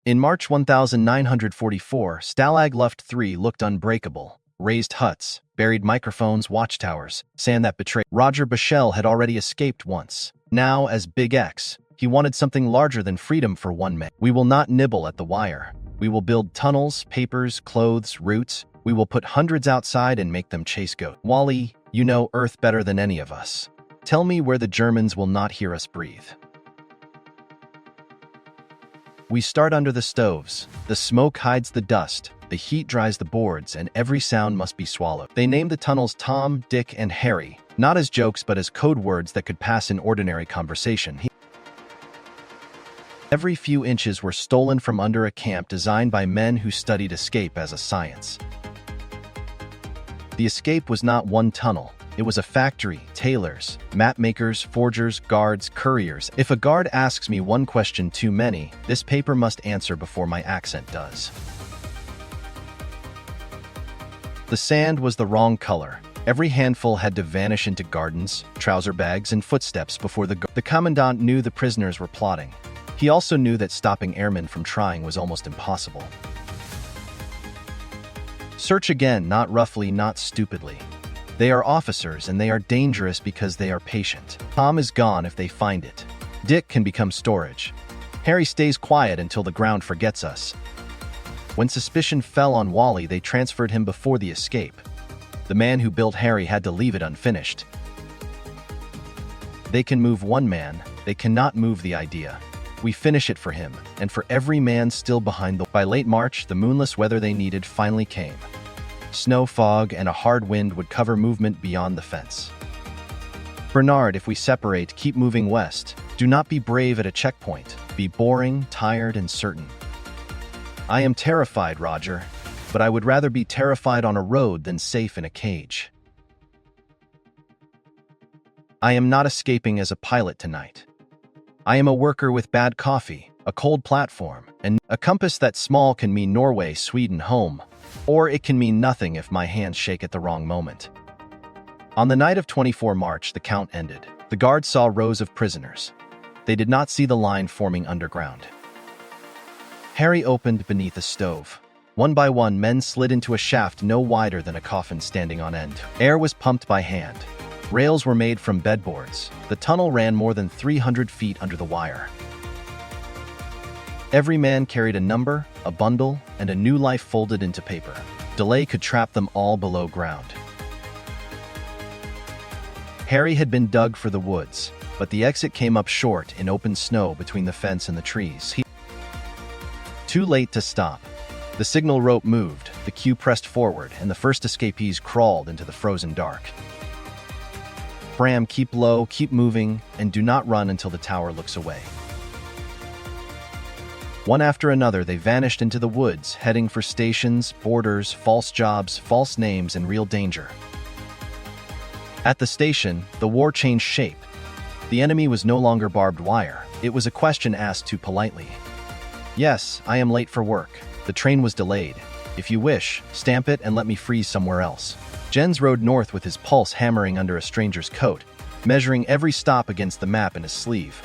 In March 1944, Stalag Luft III looked unbreakable. Raised huts, buried microphones, watchtowers, sand that betrayed. Roger Bichel had already escaped once. Now, as Big X, he wanted something larger than freedom for one man. We will not nibble at the wire. We will build tunnels, papers, clothes, routes. We will put hundreds outside and make them chase goats. Wally, you know Earth better than any of us. Tell me where the Germans will not hear us breathe. We start under the stoves. The smoke hides the dust, the heat dries the boards, and every sound must be swallowed. They named the tunnels Tom, Dick, and Harry, not as jokes but as code words that could pass in ordinary conversation. Every few inches were stolen from under a camp designed by men who studied escape as a science. The escape was not one tunnel. It was a factory, tailors, map makers, forgers, guards, couriers. If a guard asks me one question too many, this paper must answer before my accent does. The sand was the wrong color. Every handful had to vanish into gardens, trouser bags, and footsteps before the commandant knew the prisoners were plotting. He also knew that stopping airmen from trying was almost impossible. Search again, not roughly, not stupidly. They are officers, and they are dangerous because they are patient. Tom is gone if they find it. Dick can become storage. Harry stays quiet until the ground forgets us. When suspicion fell on Wally, they transferred him before the escape. The man who built Harry had to leave it unfinished. They can move one man, they cannot move the idea. We finish it for him, and for every man still behind the... By late March, the moonless weather they needed finally came. Snow, fog, and a hard wind would cover movement beyond the fence. Bernard, if we separate, keep moving west. Do not be brave at a checkpoint. Be boring, tired, and certain. I am terrified, Roger, but I would rather be terrified on a road than safe in a cage. I am not escaping as a pilot tonight. I am a worker with bad coffee, a cold platform, and a compass that small can mean Norway, Sweden, home. Or it can mean nothing if my hands shake at the wrong moment. On the night of 24 March, the count ended. The guards saw rows of prisoners. They did not see the line forming underground. Harry opened beneath a stove. One by one, men slid into a shaft no wider than a coffin standing on end. Air was pumped by hand. Rails were made from bedboards. The tunnel ran more than 300 feet under the wire. Every man carried a number, a bundle, and a new life folded into paper. Delay could trap them all below ground. Harry had been dug for the woods, but the exit came up short in open snow between the fence and the trees. Too late to stop. The signal rope moved, the queue pressed forward, and the first escapees crawled into the frozen dark. Bram, keep low, keep moving, and do not run until the tower looks away. One after another, they vanished into the woods, heading for stations, borders, false jobs, false names, and real danger. At the station, the war changed shape. The enemy was no longer barbed wire. It was a question asked too politely. Yes, I am late for work. The train was delayed. If you wish, stamp it and let me freeze somewhere else. Jens rode north with his pulse hammering under a stranger's coat, measuring every stop against the map in his sleeve.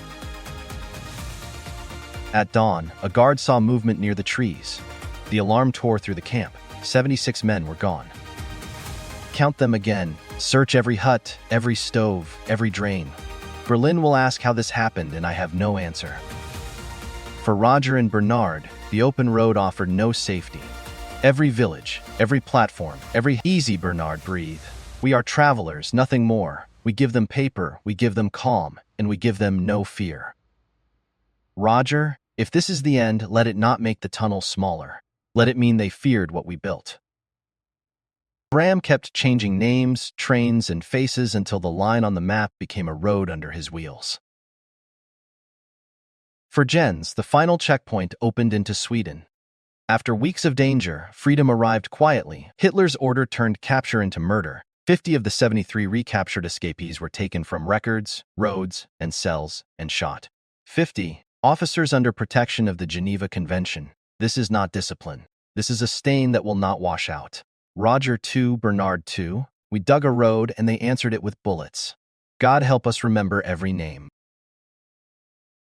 At dawn, a guard saw movement near the trees. The alarm tore through the camp. 76 men were gone. Count them again. Search every hut, every stove, every drain. Berlin will ask how this happened, and I have no answer. For Roger and Bernard, the open road offered no safety. Every village, every platform, every... Easy, Bernard, breathe. We are travelers, nothing more. We give them paper, we give them calm, and we give them no fear. Roger, if this is the end, let it not make the tunnel smaller. Let it mean they feared what we built. Bram kept changing names, trains, and faces until the line on the map became a road under his wheels. For Jens, the final checkpoint opened into Sweden. After weeks of danger, freedom arrived quietly. Hitler's order turned capture into murder. 50 of the 73 recaptured escapees were taken from records, roads, and cells and shot. 50 officers under protection of the Geneva Convention. This is not discipline. This is a stain that will not wash out. Roger 2, Bernard 2. We dug a road and they answered it with bullets. God help us remember every name.